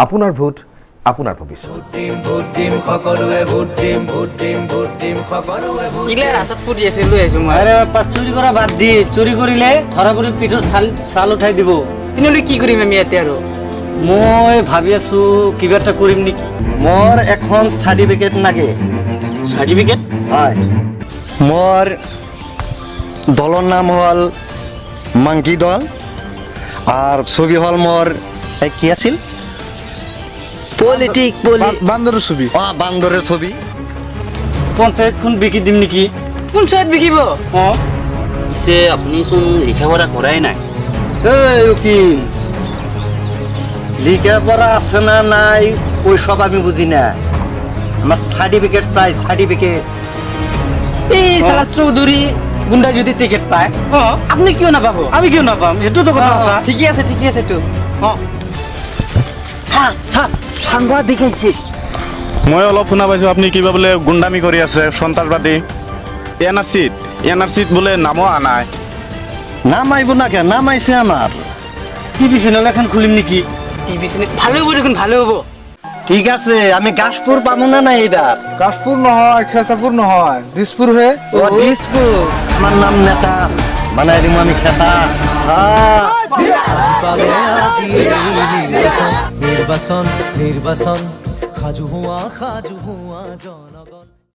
আপোনাৰ ভোট আপোনাৰ ভৱিষ্যত। চুরি করা বাদ দি, চুরি করিলে ধরা পৰি পিঠৰ ছাল উঠাই দিব। তেনেহ'লে কি কৰিম আমি ইয়াতে আৰু? মই ভাবি আছো কিবা এটা কৰিম নেকি। মোৰ এখন চাৰ্টিফিকেট লাগে। চাৰ্টিফিকেট? হয়, মোৰ দলৰ নাম হ'ল মাংকি দল, আর ছবি হল মোর কি আছিল পলিটিক বান্দরের ছবি। বান্দরের ছবি। পঞ্চায়তখন বিকি দিম নেকি? পঞ্চায়ত বিকিব? পিছে আপুনি চোন লিখা পঢ়া কৰাই নাই। এই উকিল, লেখাপড়া আছে না নাই ওই সব আমি বুঝি না, আমার সার্টিফিকেট চাই, সার্টিফিকেট। এই সালা চৌধুরী গুন্ডা যদি টিকেট পায় আপনি কিয় নাপাব? আমি কিয় নাপাম? এইটো তো কথা আছে। ঠিকই আছে তো। স্যার স্যার সাংবাদিক আইছে। মই অলপ শুনা পাইছো আপুনি কিবা বোলে গুণ্ডামি কৰি আছে, সন্ত্ৰাসবাদী। এনআরসিত বোলে নামও আনাই। নাম আইব না কেন? নাম আইছে আমার। টিভি চেনেল এখন খুলিম নেকি? টিভি চিনে ভালো হবো দেখুন, ভালো হবো। ঠিক আছে, আমি গাছপুর পাবো না এইবার? কাশপুর নহয়, খেসাপুর নহয়, দিসপুর হয়ে। ও দিসপুর। আমার নাম নেতা বানাই দিব আমি খেতা। নির্বাচন নির্বাচন খাজু হুয়া জনগণ।